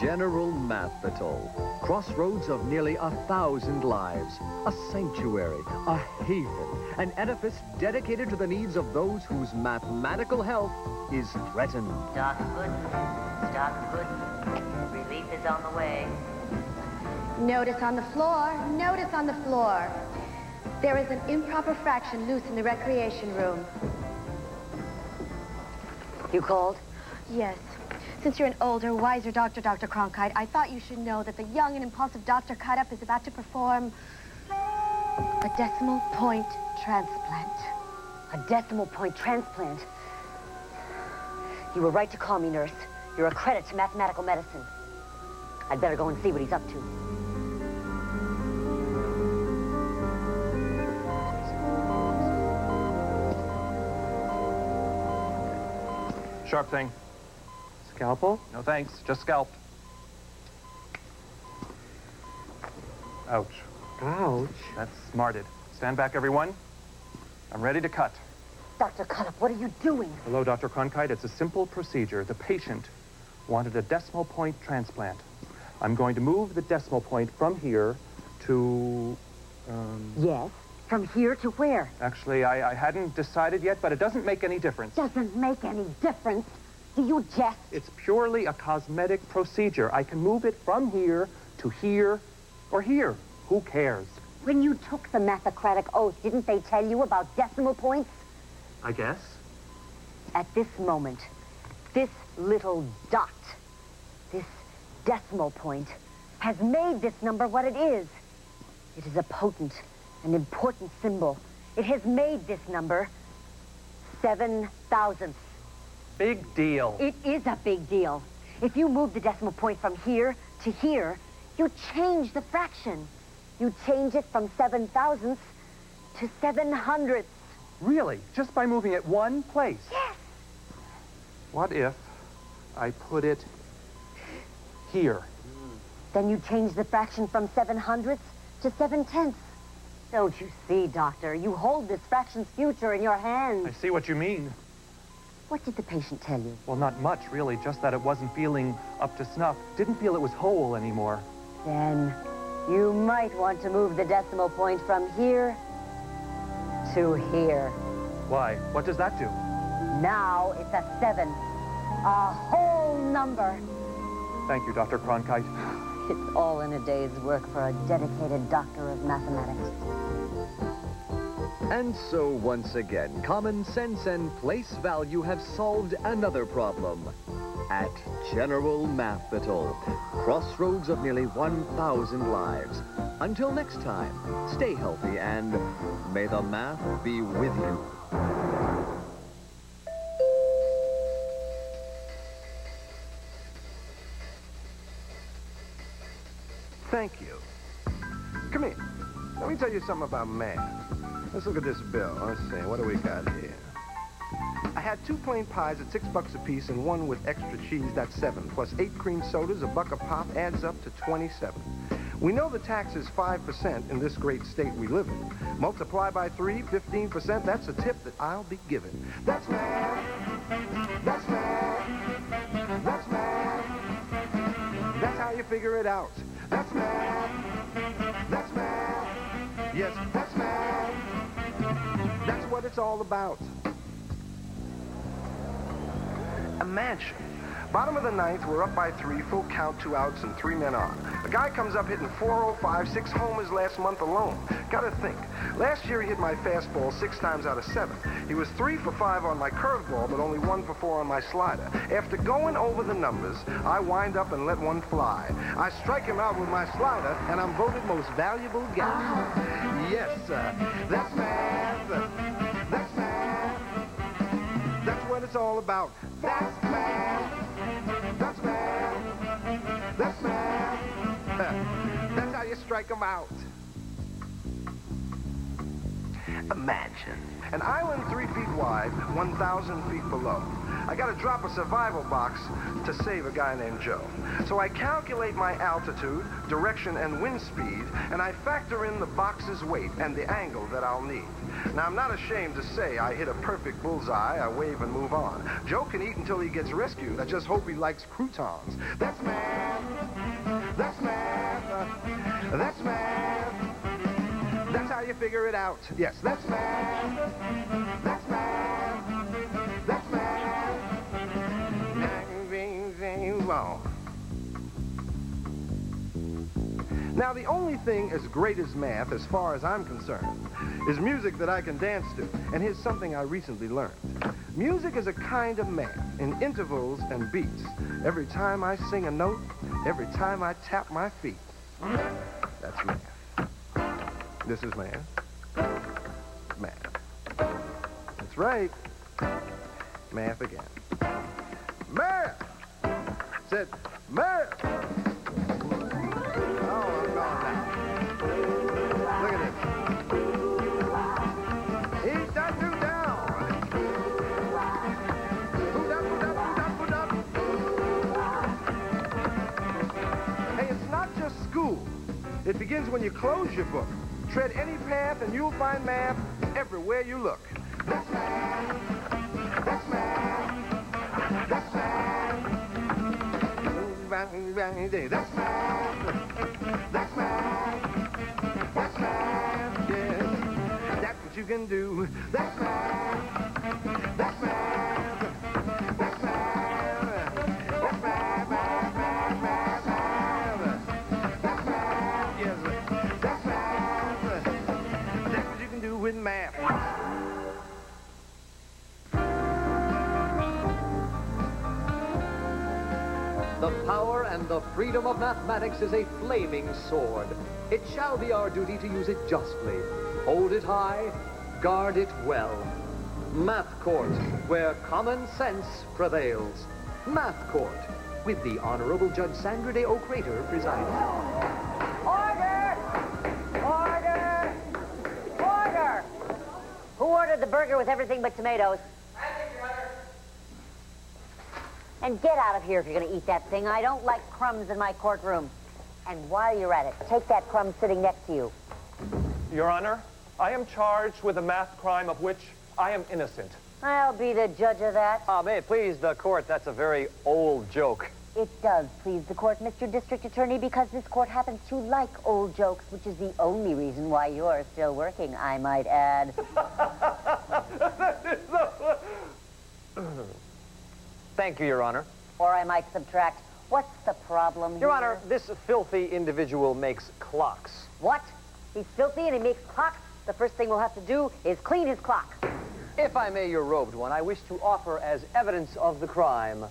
General Mathpital, crossroads of nearly 1,000 lives, a sanctuary, a haven, an edifice dedicated to the needs of those whose mathematical health is threatened. Stock good. Stock good. Relief is on the way. Notice on the floor. Notice on the floor. There is an improper fraction loose in the recreation room. You called? Yes. Since you're an older, wiser doctor, Dr. Cronkite, I thought you should know that the young and impulsive Dr. Cut-Up is about to perform a decimal point transplant. A decimal point transplant? You were right to call me, nurse. You're a credit to mathematical medicine. I'd better go and see what he's up to. Sharp thing. Scalpel? No thanks, just scalped. Ouch. Ouch. That's smarted. Stand back, everyone. I'm ready to cut. Dr. Cut-Up, what are you doing? Hello, Dr. Cronkite. It's a simple procedure. The patient wanted a decimal point transplant. I'm going to move the decimal point from here to, Yes? From here to where? Actually, I hadn't decided yet, but it doesn't make any difference. Doesn't make any difference. Do you jest? It's purely a cosmetic procedure. I can move it from here to here or here. Who cares? When you took the Mathocratic oath, didn't they tell you about decimal points? I guess. At this moment, this little dot, this decimal point, has made this number what it is. It is a potent and important symbol. It has made this number 7 thousandths. Big deal. It is a big deal. If you move the decimal point from here to here, you change the fraction. You change it from 7 thousandths to 700ths. Really? Just by moving it one place? Yes. What if I put it here? Then you change the fraction from 700ths to 7/10. Don't you see, Doctor? You hold this fraction's future in your hands. I see what you mean. What did the patient tell you? Well, not much, really. Just that it wasn't feeling up to snuff. Didn't feel it was whole anymore. Then you might want to move the decimal point from here to here. Why? What does that do? Now it's a 7. A whole number. Thank you, Dr. Cronkite. It's all in a day's work for a dedicated doctor of mathematics. And so, once again, common sense and place value have solved another problem. At General Mathpital, crossroads of nearly 1,000 lives. Until next time, stay healthy and may the math be with you. Thank you. Come here. Let me tell you something about math. Let's look at this bill. Let's see. What do we got here? I had 2 plain pies at $6 a piece and 1 with extra cheese. That's 7. Plus 8 cream sodas, $1 a pop adds up to 27. We know the tax is 5% in this great state we live in. Multiply by 3, 15%. That's a tip that I'll be giving. That's math. That's math. That's math. That's how you figure it out. That's math. That's math. Yes, that's math. That's what it's all about. Imagine. Bottom of the 9th, we're up by 3, full count, 2 outs, and 3 men on. A guy comes up hitting 405, 6 homers last month alone. Gotta think. Last year he hit my fastball 6 times out of 7. He was 3 for 5 on my curveball, but only 1 for 4 on my slider. After going over the numbers, I wind up and let one fly. I strike him out with my slider, and I'm voted most valuable guy. Yes, sir. That's math. That's math. That's what it's all about. That's math. That's math. That's math. That's how you strike them out. Imagine an island 3 feet wide, 1,000 feet below. I got to drop a survival box to save a guy named Joe. So I calculate my altitude, direction, and wind speed, and I factor in the box's weight and the angle that I'll need. Now, I'm not ashamed to say I hit a perfect bullseye. I wave and move on. Joe can eat until he gets rescued. I just hope he likes croutons. That's math. That's math. That's math. That's how you figure it out. Yes, that's math. That's math. That's math. Now, the only thing as great as math, as far as I'm concerned, is music that I can dance to. And here's something I recently learned. Music is a kind of math in intervals and beats. Every time I sing a note, every time I tap my feet. That's math. This is math. Math. That's right. Math again. Math! Said math! Oh, I'm gone now. Look at this. He's done two down. Boot up, boot up, boot up, boot up. Hey, it's not just school. It begins when you close your book. Tread any path and you'll find math everywhere you look. That's math. That's math. That's math. That's math. That's math. That's math. Yes. That's what you can do. That's math. That's math. That's math. That's math. Math, math, math, math. That's math. Yes. That's math. That's what you can do with math. The power and the freedom of mathematics is a flaming sword. It shall be our duty to use it justly. Hold it high, guard it well. Math Court, where common sense prevails. Math Court, with the Honorable Judge Sandra Day O'Crater presiding. Order! Order! Order! Who ordered the burger with everything but tomatoes? And get out of here if you're going to eat that thing. I don't like crumbs in my courtroom. And while you're at it, take that crumb sitting next to you. Your Honor, I am charged with a math crime of which I am innocent. I'll be the judge of that. May it please the court, that's a very old joke. It does please the court, Mr. District Attorney, because this court happens to like old jokes, which is the only reason why you're still working, I might add. Thank you, Your Honor. Or I might subtract, what's the problem Your here? Honor, this filthy individual makes clocks. What? He's filthy and he makes clocks? The first thing we'll have to do is clean his clock. If I may, your robed one, I wish to offer as evidence of the crime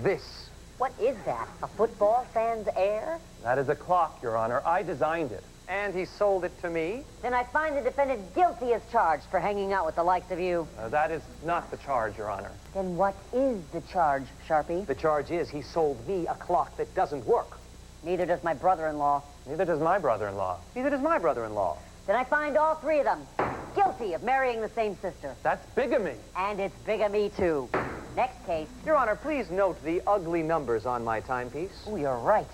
this. What is that? A football fan's air? That is a clock, Your Honor. I designed it. And he sold it to me? Then I find the defendant guilty as charged for hanging out with the likes of you. That is not the charge, Your Honor. Then what is the charge, Sharpie? The charge is he sold me a clock that doesn't work. Neither does my brother-in-law. Neither does my brother-in-law. Neither does my brother-in-law. Then I find all three of them guilty of marrying the same sister. That's bigamy. And it's bigamy, too. Next case. Your Honor, please note the ugly numbers on my timepiece. Oh, you're right.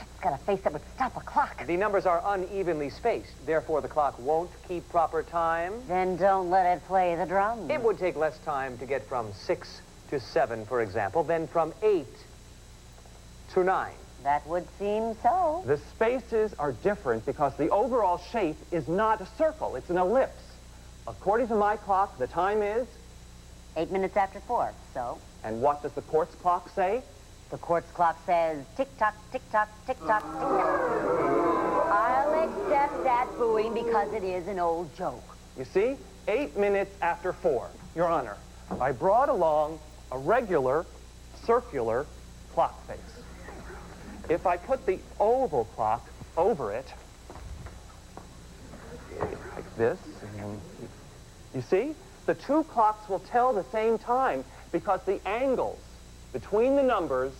It's got a face that would stop a clock. The numbers are unevenly spaced. Therefore, the clock won't keep proper time. Then don't let it play the drums. It would take less time to get from 6 to 7, for example, than from 8 to 9. That would seem so. The spaces are different because the overall shape is not a circle. It's an ellipse. According to my clock, the time is... 8 minutes after 4, so? And what does the court's clock say? The court's clock says tick-tock, tick-tock, tick-tock, tick-tock. I'll accept that booing because it is an old joke. You see? 8 minutes after 4. Your Honor, I brought along a regular, circular clock face. If I put the oval clock over it, like this, and you see? The two clocks will tell the same time because the angles between the numbers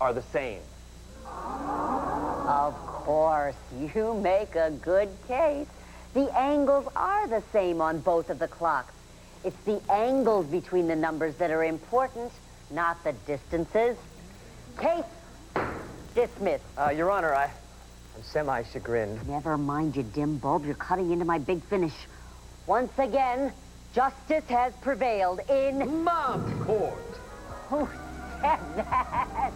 are the same. Of course, you make a good case. The angles are the same on both of the clocks. It's the angles between the numbers that are important, not the distances. Case dismissed. Your Honor, I'm semi-chagrined. Never mind, you dim bulb. You're cutting into my big finish. Once again, justice has prevailed in... Mom Court! Who said that?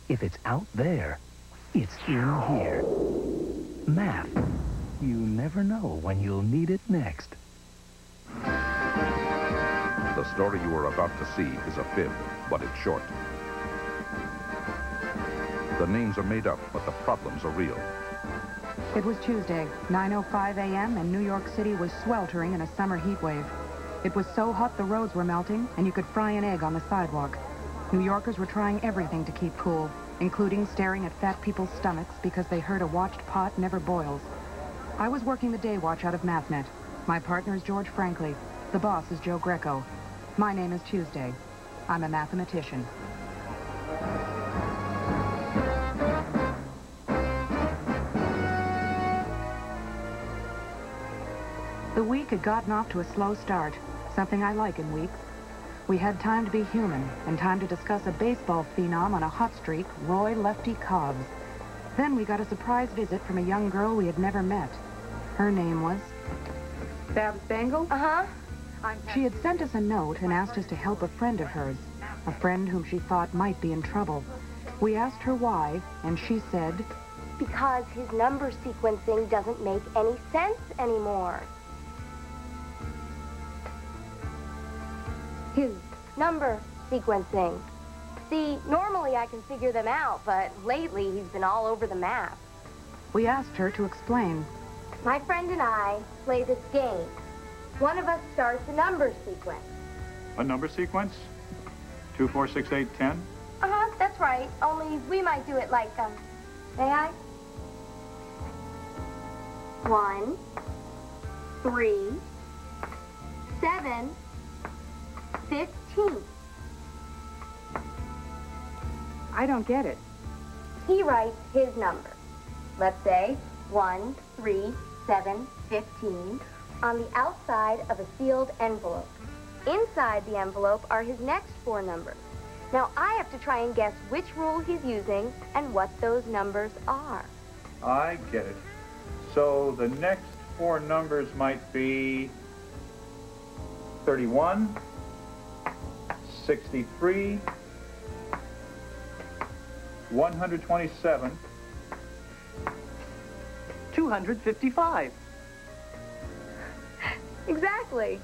If it's out there, it's in here. Math. You never know when you'll need it next. The story you are about to see is a fib, but it's short. The names are made up, but the problems are real. It was Tuesday, 9:05 a.m., and New York City was sweltering in a summer heat wave. It was so hot the roads were melting, and you could fry an egg on the sidewalk. New Yorkers were trying everything to keep cool, including staring at fat people's stomachs because they heard a watched pot never boils. I was working the day watch out of Mathnet. My partner is George Franklin. The boss is Joe Greco. My name is Tuesday. I'm a mathematician. The week had gotten off to a slow start, something I like in weeks. We had time to be human and time to discuss a baseball phenom on a hot streak, Roy Lefty Cobbs. Then we got a surprise visit from a young girl we had never met. Her name was... Babs Bangle? Uh-huh. She had sent us a note and asked us to help a friend of hers, a friend whom she thought might be in trouble. We asked her why, and she said... Because his number sequencing doesn't make any sense anymore. His number sequencing. See, normally I can figure them out, but lately he's been all over the map. We asked her to explain. My friend and I play this game. One of us starts a number sequence. A number sequence? 2, 4, 6, 8, 10? Uh-huh, that's right. Only we might do it like, may I? 1, 3, 7, 15. I don't get it. He writes his number. Let's say 1, 3, 7, 15 on the outside of a sealed envelope. Inside the envelope are his next 4 numbers. Now I have to try and guess which rule he's using and what those numbers are. I get it. So the next 4 numbers might be 31, 63, 127, 255. Exactly.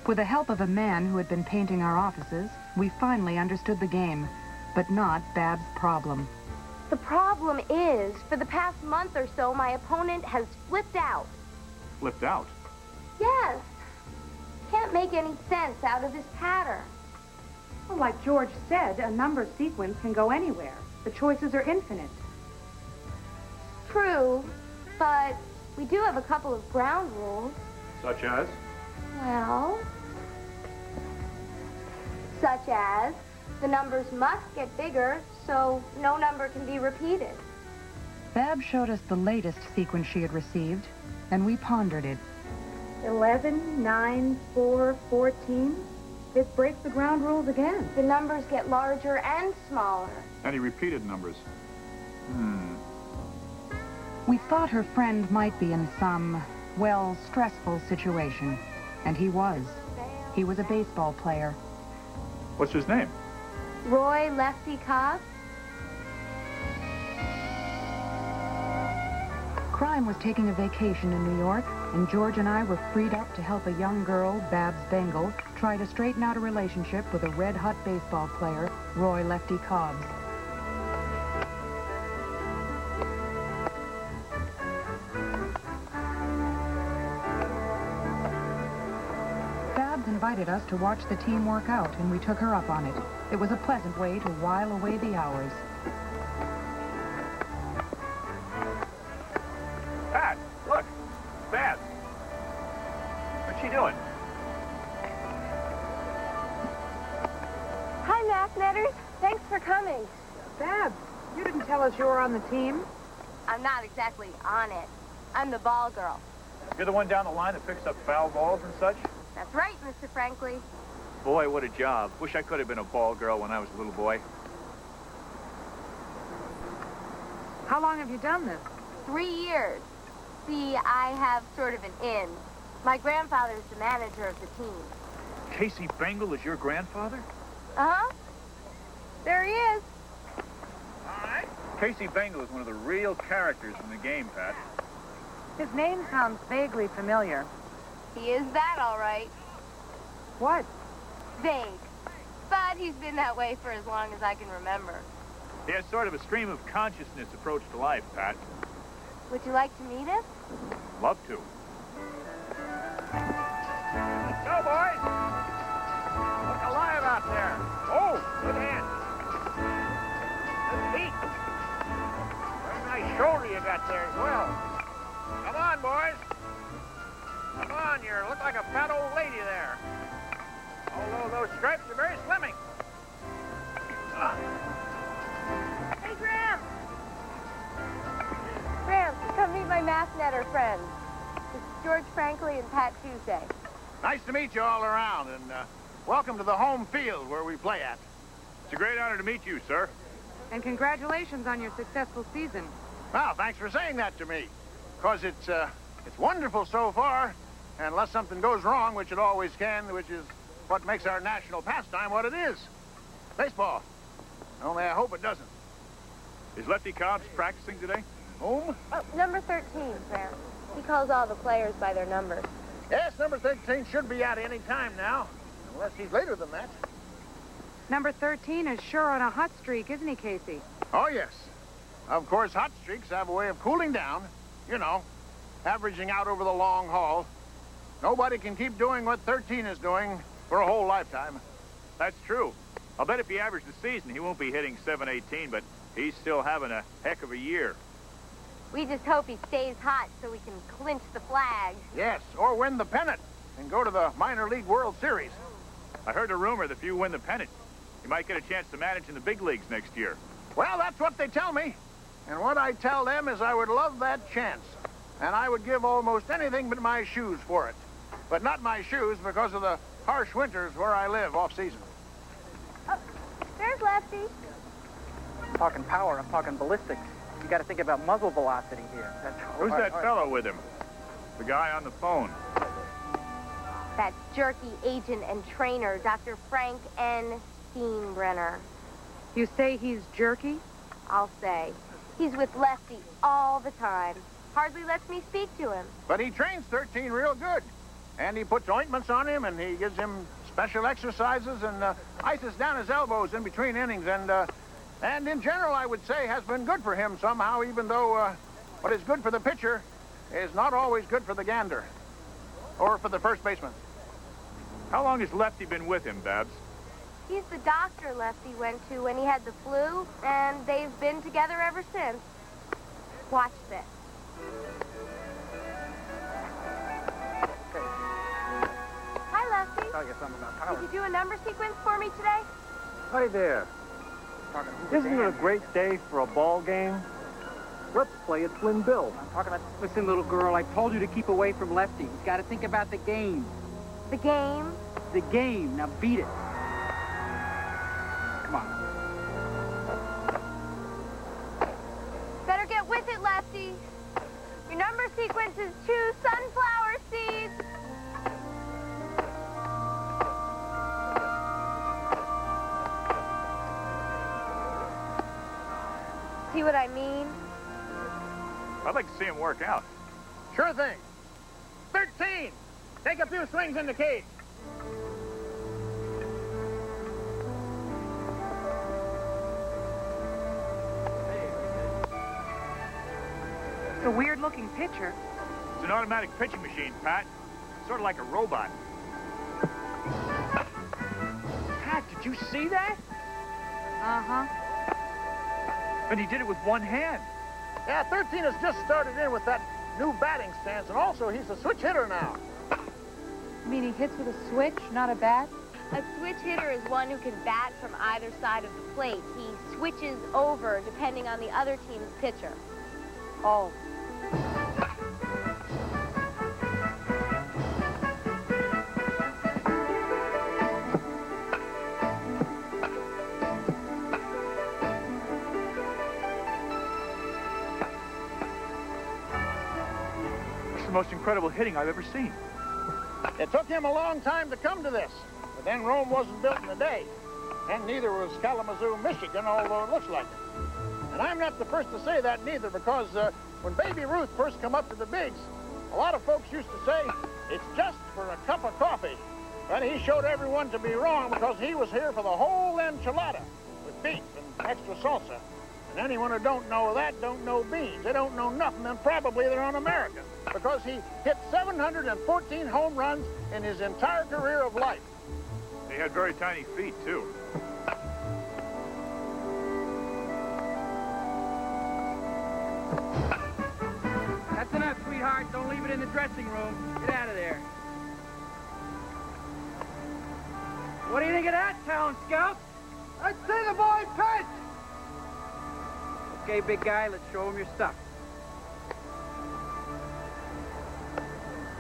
With the help of a man who had been painting our offices, we finally understood the game, but not Bab's problem. The problem is, for the past month or so, my opponent has flipped out. flipped out. Yes. Can't make any sense out of this pattern. Well, like George said, a number sequence can go anywhere. The choices are infinite. True, but we do have a couple of ground rules. Such as? Well, such as the numbers must get bigger, so no number can be repeated. Bab showed us the latest sequence she had received, and we pondered it. 11, 9, 4, 14. This breaks the ground rules again. The numbers get larger and smaller. Any repeated numbers? We thought her friend might be in some well, stressful situation. And he was. He was a baseball player. What's his name? Roy Lefty Cobb? Crime was taking a vacation in New York, and George and I were freed up to help a young girl, Babs Bengal, try to straighten out a relationship with a red-hot baseball player, Roy Lefty Cobbs. Babs invited us to watch the team work out, and we took her up on it. It was a pleasant way to while away the hours. Pat, look. Babs. What's she doing? Hi, Mathnetters. Thanks for coming. Babs, you didn't tell us you were on the team. I'm not exactly on it. I'm the ball girl. You're the one down the line that picks up foul balls and such? That's right, Mr. Franklin. Boy, what a job. Wish I could have been a ball girl when I was a little boy. How long have you done this? 3 years. See, I have sort of an in. My grandfather's the manager of the team. Casey Bengal is your grandfather? Uh-huh. There he is. All right. Casey Bengal is one of the real characters in the game, Pat. His name sounds vaguely familiar. He is that, all right. What? Vague. But he's been that way for as long as I can remember. He has sort of a stream of consciousness approach to life, Pat. Would you like to meet him? Love to. Let's go, boys. Look alive out there. Oh, good hand. Good feet. Very nice shoulder you got there as well. Come on, boys. Come on, you look like a fat old lady there. Although those stripes are very slimming. Hey, Gramps. Gramps, come meet my Mathnetter friends. It's George Franklin and Pat Tuesday. Nice to meet you all around, and welcome to the home field where we play at. It's a great honor to meet you, sir. And congratulations on your successful season. Well, thanks for saying that to me, because it's wonderful so far, and unless something goes wrong, which it always can, which is what makes our national pastime what it is. Baseball. Only I hope it doesn't. Is Lefty Cobbs practicing today? Whom? Oh, number 13, Gramps. He calls all the players by their numbers. Yes, number 13 should be out any time now, unless he's later than that. Number 13 is sure on a hot streak, isn't he, Casey? Oh, yes. Of course, hot streaks have a way of cooling down, you know, averaging out over the long haul. Nobody can keep doing what 13 is doing for a whole lifetime. That's true. I'll bet if he averaged the season, he won't be hitting .718, but he's still having a heck of a year. We just hope he stays hot so we can clinch the flag. Yes, or win the pennant and go to the minor league World Series. I heard a rumor that if you win the pennant, you might get a chance to manage in the big leagues next year. Well, that's what they tell me. And what I tell them is I would love that chance. And I would give almost anything but my shoes for it. But not my shoes because of the harsh winters where I live off-season. Oh, there's Lefty. I'm talking power. I'm talking ballistics. You got to think about muzzle velocity here. Who's that fellow with him? The guy on the phone. That's jerky agent and trainer, Dr. Frank N. Steenbrenner. You say he's jerky? I'll say. He's with Lefty all the time. Hardly lets me speak to him. But he trains 13 real good. And he puts ointments on him, and he gives him special exercises and ices down his elbows in between innings. And in general, I would say, has been good for him somehow, even though what is good for the pitcher is not always good for the gander or for the first baseman. How long has Lefty been with him, Babs? He's the doctor Lefty went to when he had the flu, and they've been together ever since. Watch this. Hi, Lefty. Tell you something about power. Did you do a number sequence for me today? Hi there. Isn't it a great day for a ball game? Let's play at Twin Bill. I'm talking about... Listen, little girl, I told you to keep away from Lefty. He's got to think about the game. The game? The game. Now beat it. Come on. Better get with it, Lefty. Your number sequence is 2 sunflowers. See what I mean? I'd like to see him work out. Sure thing. 13. Take a few swings in the cage. It's a weird-looking pitcher. It's an automatic pitching machine, Pat. Sort of like a robot. Pat, did you see that? Uh-huh. And he did it with one hand. Yeah, 13 has just started in with that new batting stance, and also he's a switch hitter now. You mean he hits with a switch, not a bat? A switch hitter is one who can bat from either side of the plate. He switches over depending on the other team's pitcher. Oh. It's the most incredible hitting I've ever seen. It took him a long time to come to this, but then Rome wasn't built in a day, and neither was Kalamazoo, Michigan, although it looks like it. And I'm not the first to say that neither, because when Baby Ruth first come up to the bigs, a lot of folks used to say, it's just for a cup of coffee. But he showed everyone to be wrong, because he was here for the whole enchilada with beef and extra salsa. And anyone who don't know that don't know beans. They don't know nothing, and probably they're un-American, because he hit 714 home runs in his entire career of life. He had very tiny feet, too. That's enough, sweetheart. Don't leave it in the dressing room. Get out of there. What do you think of that, Town Scout? Let's see the boy pitch! Okay, big guy, let's show him your stuff.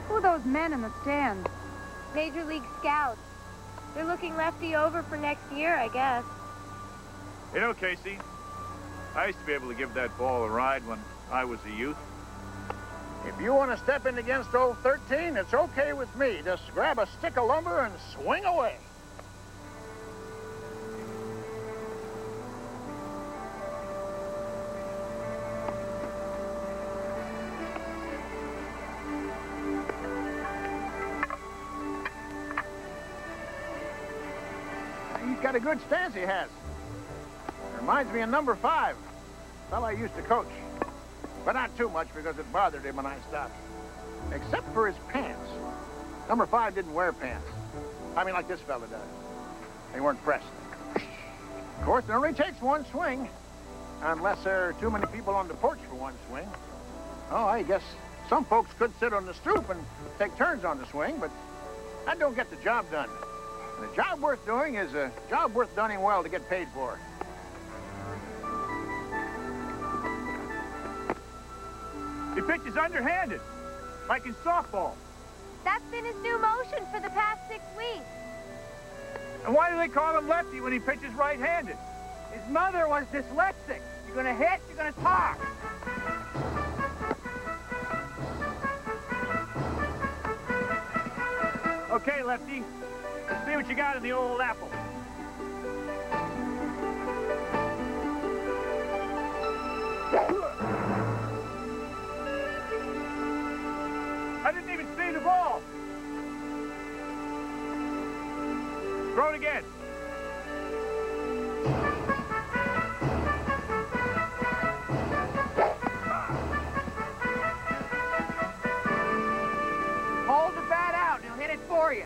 Who are those men in the stands? Major League Scouts. They're looking Lefty over for next year, I guess. You know, Casey, I used to be able to give that ball a ride when I was a youth. If you want to step in against old 13, it's okay with me. Just grab a stick of lumber and swing away. He's got a good stance, he has. Reminds me of number 5, a fellow I used to coach. But not too much, because it bothered him when I stopped. Except for his pants. Number 5 didn't wear pants. I mean, like this fella does. They weren't pressed. Of course, it only takes one swing, unless there are too many people on the porch for one swing. Oh, I guess some folks could sit on the stoop and take turns on the swing, but that don't get the job done. And a job worth doing is a job worth doing well to get paid for. He pitches underhanded, like in softball. That's been his new motion for the past 6 weeks. And why do they call him lefty when he pitches right-handed? His mother was dyslexic. You're gonna hit, you're gonna talk. Okay, lefty, let's see what you got in the old apple. I didn't even see the ball. Throw it again. Hold the bat out, and he'll hit it for you.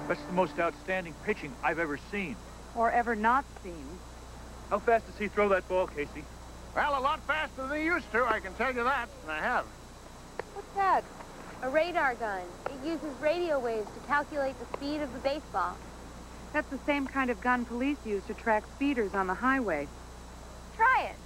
That's the most outstanding pitching I've ever seen. Or ever not seen. How fast does he throw that ball, Casey? Well, a lot faster than he used to, I can tell you that, and I have. What's that? A radar gun. It uses radio waves to calculate the speed of the baseball. That's the same kind of gun police use to track speeders on the highway. Try it.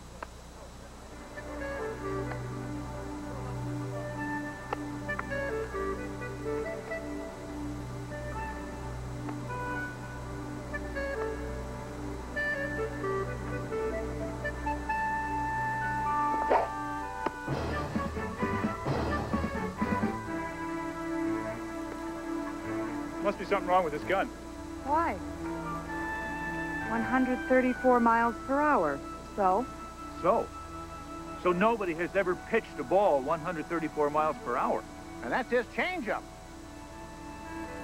be something wrong with this gun. Why? 134 miles per hour. So? So nobody has ever pitched a ball 134 miles per hour. And that's his changeup.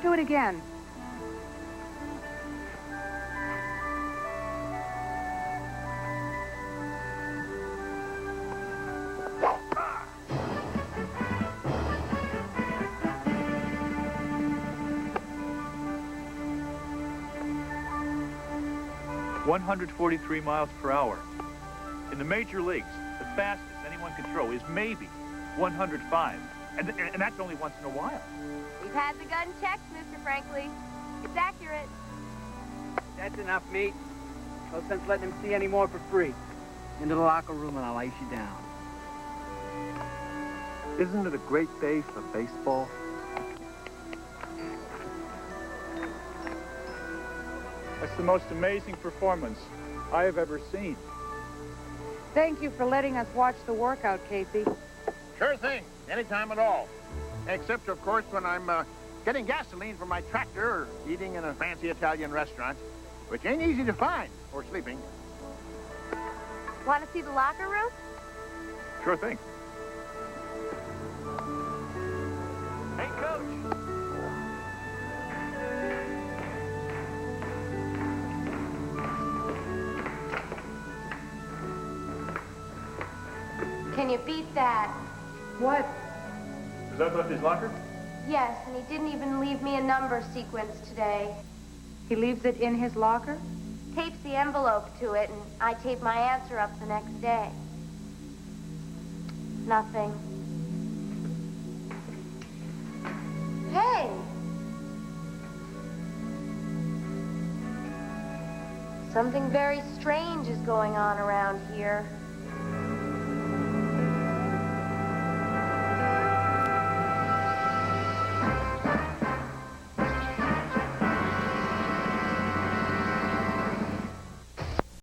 Do it again. .143 miles per hour. In the major leagues, the fastest anyone can throw is maybe 105. And that's only once in a while. We've had the gun checked, Mr. Franklin. It's accurate. That's enough, meat. No sense letting him see any more for free. Into the locker room and I'll ice you down. Isn't it a great day for baseball? That's the most amazing performance I have ever seen. Thank you for letting us watch the workout, Casey. Sure thing. Anytime at all. Except, of course, when I'm getting gasoline for my tractor or eating in a fancy Italian restaurant, which ain't easy to find or sleeping. Want to see the locker room? Sure thing. Hey, Coach. Can you beat that? What? Is that left his locker? Yes, and he didn't even leave me a number sequence today. He leaves it in his locker? Tapes the envelope to it, and I tape my answer up the next day. Nothing. Hey! Something very strange is going on around here.